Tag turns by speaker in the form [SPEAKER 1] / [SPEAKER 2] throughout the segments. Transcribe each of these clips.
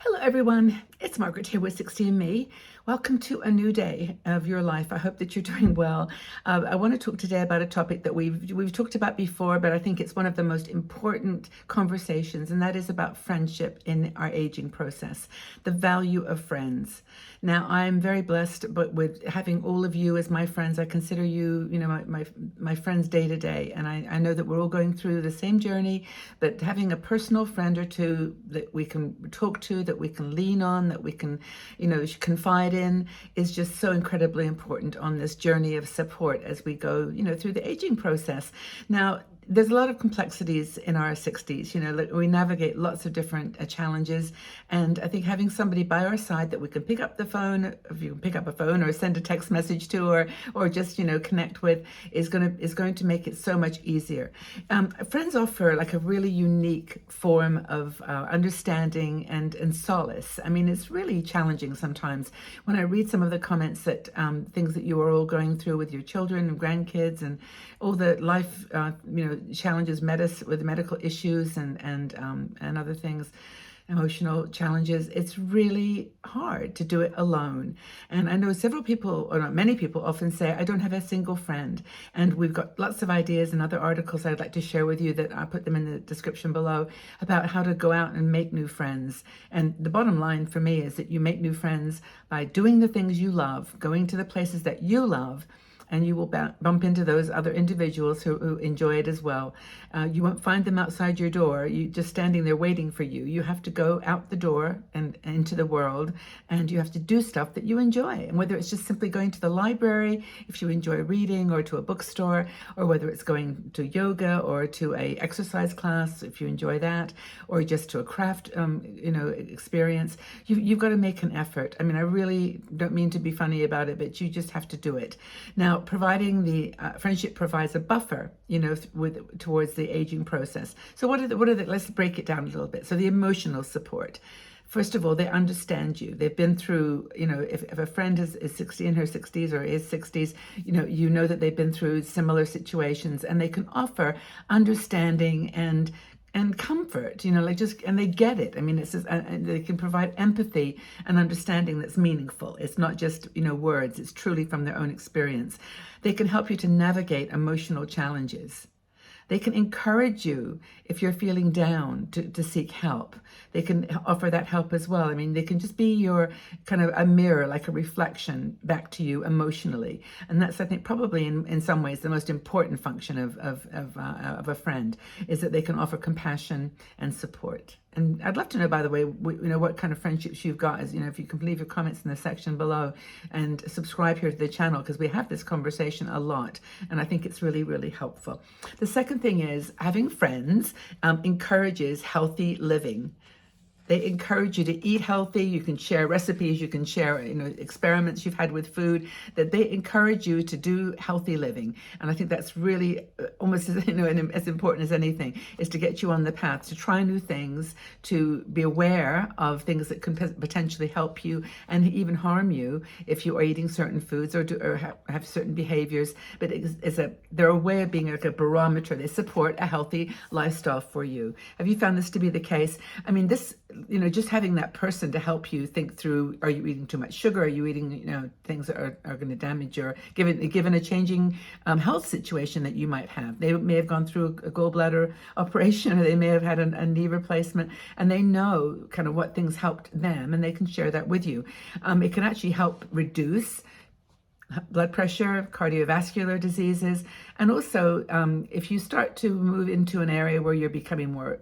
[SPEAKER 1] Hello everyone, it's Margaret here with 60 and Me. Welcome to a new day of your life. I hope that you're doing well. I want to talk today about a topic that we've talked about before, but I think it's one of the most important conversations, and that is about friendship in our aging process, the value of friends. Now, I'm very blessed, but with having all of you as my friends, I consider you, my friends day to day, and I know that we're all going through the same journey, but having a personal friend or two that we can talk to, that we can lean on, that we can, confide in, is just so incredibly important on this journey of support as we go, through the aging process. Now, there's a lot of complexities in our 60s. We navigate lots of different challenges, and I think having somebody by our side that we can pick up the phone, if you can pick up a phone or send a text message to, or just connect with, is going to make it so much easier. Friends offer like a really unique form of understanding and solace. I mean, it's really challenging sometimes when I read some of the comments that things that you are all going through with your children and grandkids and all the life challenges with medical issues and other things, emotional challenges. It's really hard to do it alone. And I know several people, or not many people, often say, I don't have a single friend. And we've got lots of ideas and other articles I'd like to share with you that I'll put them in the description below about how to go out and make new friends. And the bottom line for me is that you make new friends by doing the things you love, going to the places that you love, and you will bump into those other individuals who enjoy it as well. You won't find them outside your door, you just standing there waiting for you. You have to go out the door and into the world, and you have to do stuff that you enjoy. And whether it's just simply going to the library, if you enjoy reading, or to a bookstore, or whether it's going to yoga or to a exercise class, if you enjoy that, or just to a craft, experience, you've got to make an effort. I mean, I really don't mean to be funny about it, but you just have to do it. Now, providing the friendship provides a buffer, towards the aging process. So let's break it down a little bit. So the emotional support. First of all, they understand you. They've been through, if a friend is 60 in her 60s or is 60s, you know that they've been through similar situations, and they can offer understanding and comfort, and they get it. I mean, it's just, they can provide empathy and understanding that's meaningful. It's not just, words, it's truly from their own experience. They can help you to navigate emotional challenges. They can encourage you if you're feeling down to seek help. They can offer that help as well. I mean, they can just be your kind of a mirror, like a reflection back to you emotionally. And that's, I think, probably in some ways the most important function of a friend, is that they can offer compassion and support. And I'd love to know, by the way, what kind of friendships you've got. As if you can leave your comments in the section below and subscribe here to the channel, because we have this conversation a lot, and I think it's really, really helpful. The second thing is having friends encourages healthy living. They encourage you to eat healthy. You can share recipes, you can share, experiments you've had with food, that they encourage you to do healthy living. And I think that's really almost as, as important as anything, is to get you on the path to try new things, to be aware of things that can potentially help you and even harm you if you are eating certain foods or have certain behaviors. But they're a way of being like a barometer. They support a healthy lifestyle for you. Have you found this to be the case? I mean, this, just having that person to help you think through, are you eating too much sugar? Are you eating, things that are going to damage your, given a changing health situation that you might have. They may have gone through a gallbladder operation, or they may have had a knee replacement, and they know kind of what things helped them, and they can share that with you. It can actually help reduce blood pressure, cardiovascular diseases, and also if you start to move into an area where you're becoming more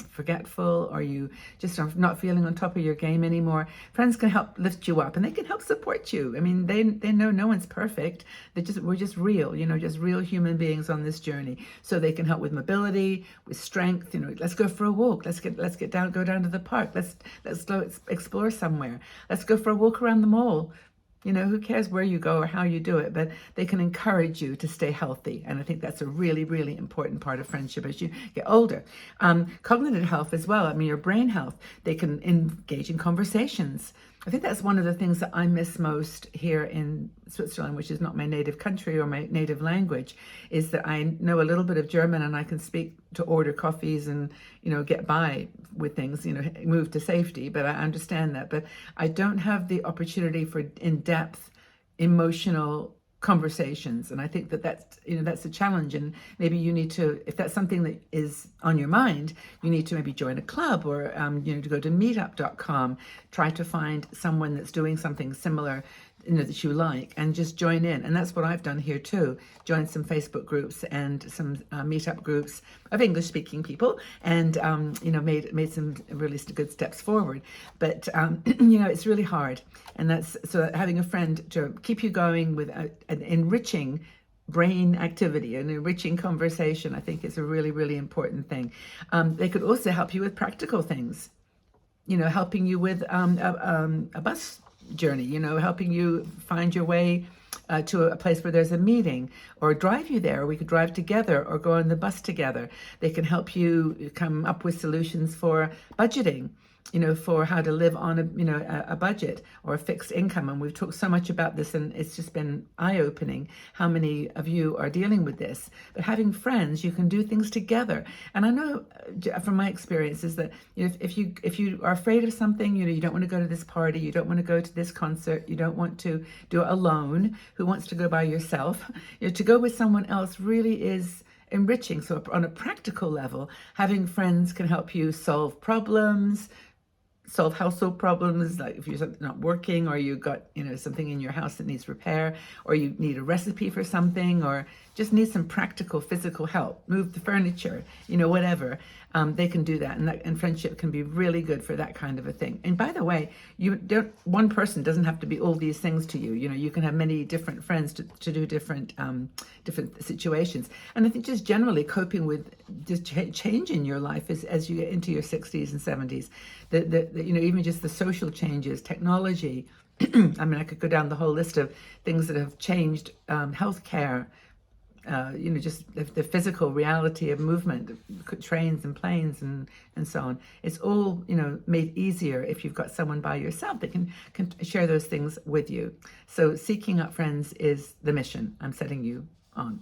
[SPEAKER 1] forgetful, or you just are not feeling on top of your game anymore, friends can help lift you up, and they can help support you. I mean, they know no one's perfect. We're just real, just real human beings on this journey. So they can help with mobility, with strength. Let's go for a walk. Let's go down to the park. Let's go explore somewhere. Let's go for a walk around the mall. Who cares where you go or how you do it, but they can encourage you to stay healthy. And I think that's a really, really important part of friendship as you get older. Cognitive health as well. I mean, your brain health. They can engage in conversations. I think that's one of the things that I miss most here in Switzerland, which is not my native country or my native language, is that I know a little bit of German and I can speak to order coffees and, get by with things, move to safety, but I understand that. But I don't have the opportunity for in-depth emotional conversations, and I think that that's a challenge. And maybe you need to, if that's something that is on your mind, you need to maybe join a club, or to go to meetup.com, try to find someone that's doing something similar, that you like, and just join in. And that's what I've done here too. Join some Facebook groups and some meetup groups of English speaking people, and made some really good steps forward. But it's really hard, and that's so having a friend to keep you going with an enriching brain activity, an enriching conversation, I think is a really, really important thing. They could also help you with practical things, helping you with a bus journey, helping you find your way to a place where there's a meeting, or drive you there. We could drive together or go on the bus together. They can help you come up with solutions for budgeting, for how to live on a budget or a fixed income. And we've talked so much about this, and it's just been eye-opening how many of you are dealing with this. But having friends, you can do things together. And I know from my experiences that if you are afraid of something, you don't want to go to this party, you don't want to go to this concert, you don't want to do it alone, who wants to go by yourself? To go with someone else really is enriching. So on a practical level, having friends can help you solve problems, solve household problems, like if you're not working, or you got something in your house that needs repair, or you need a recipe for something, or just need some practical physical help, move the furniture, whatever. They can do that, and friendship can be really good for that kind of a thing. And by the way, one person doesn't have to be all these things to you. You can have many different friends to do different situations. And I think just generally coping with just change in your life as you get into your 60s and 70s, even just the social changes, technology. I mean, I could go down the whole list of things that have changed, healthcare, just the physical reality of movement, trains and planes and so on. It's all, made easier if you've got someone by yourself that can share those things with you. So seeking out friends is the mission I'm setting you on.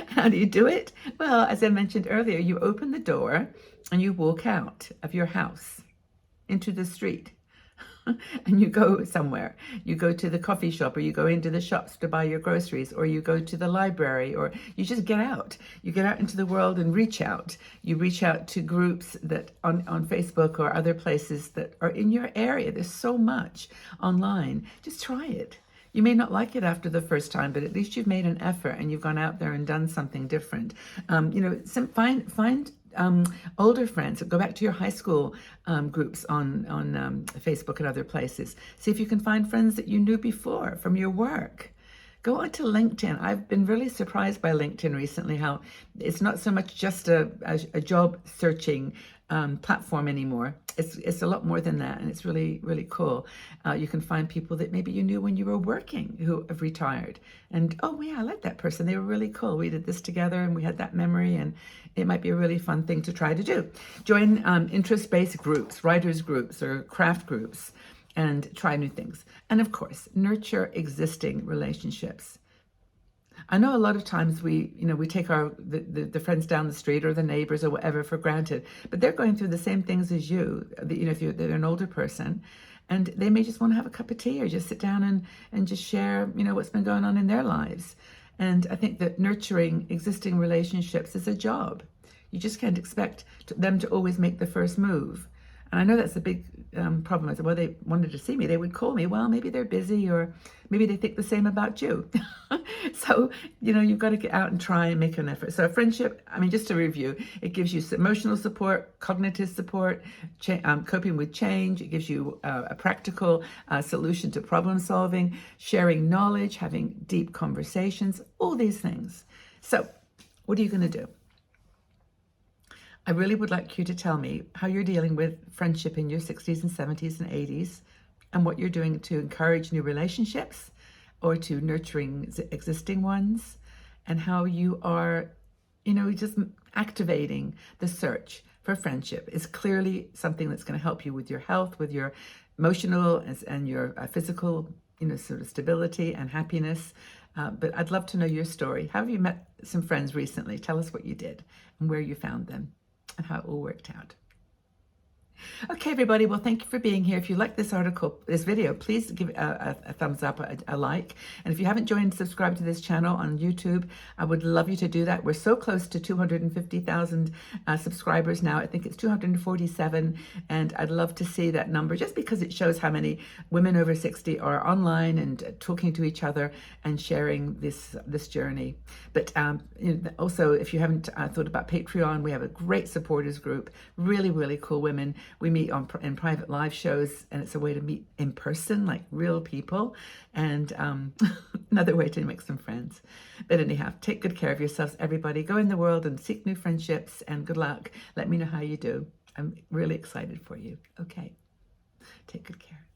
[SPEAKER 1] How do you do it? Well, as I mentioned earlier, you open the door and you walk out of your house into the street. And you go somewhere. You go to the coffee shop, or you go into the shops to buy your groceries, or you go to the library, or you just get out. You get out into the world and reach out. You reach out to groups that on Facebook or other places that are in your area. There's so much online. Just try it. You may not like it after the first time, but at least you've made an effort and you've gone out there and done something different. Find older friends. Go back to your high school groups on Facebook and other places. See if you can find friends that you knew before from your work. Go onto LinkedIn. I've been really surprised by LinkedIn recently, how it's not so much just a job searching platform anymore. It's a lot more than that, and it's really, really cool. You can find people that maybe you knew when you were working who have retired, and oh yeah, I like that person. They were really cool. We did this together, and we had that memory, and it might be a really fun thing to try to do. Join interest-based groups, writers groups, or craft groups, and try new things. And of course, nurture existing relationships. I know a lot of times we take the friends down the street or the neighbors or whatever for granted, but they're going through the same things as you. If they're an older person, and they may just want to have a cup of tea or just sit down and just share, what's been going on in their lives. And I think that nurturing existing relationships is a job. You just can't expect them to always make the first move. And I know that's a big problem. I said, well, they wanted to see me. They would call me. Well, maybe they're busy, or maybe they think the same about you. So, you've got to get out and try and make an effort. So a friendship, just to review, it gives you emotional support, cognitive support, coping with change. It gives you a practical solution to problem solving, sharing knowledge, having deep conversations, all these things. So what are you going to do? I really would like you to tell me how you're dealing with friendship in your 60s and 70s and 80s, and what you're doing to encourage new relationships or to nurturing existing ones, and how you are, just activating the search for for friendship is clearly something that's going to help you with your health, with your emotional and your physical, sort of stability and happiness. But I'd love to know your story. How have you met some friends recently? Tell us what you did and where you found them and how it all worked out. Okay, everybody. Well, thank you for being here. If you like this video, please give it a thumbs up, a like. And if you haven't joined, subscribe to this channel on YouTube. I would love you to do that. We're so close to 250,000 subscribers now. I think it's 247. And I'd love to see that number just because it shows how many women over 60 are online and talking to each other and sharing this journey. But also, if you haven't thought about Patreon, we have a great supporters group, really, really cool women. We meet in private live shows, and it's a way to meet in person, like real people, and another way to make some friends. But anyhow, take good care of yourselves, everybody. Go in the world and seek new friendships, and good luck. Let me know how you do. I'm really excited for you. Okay, take good care.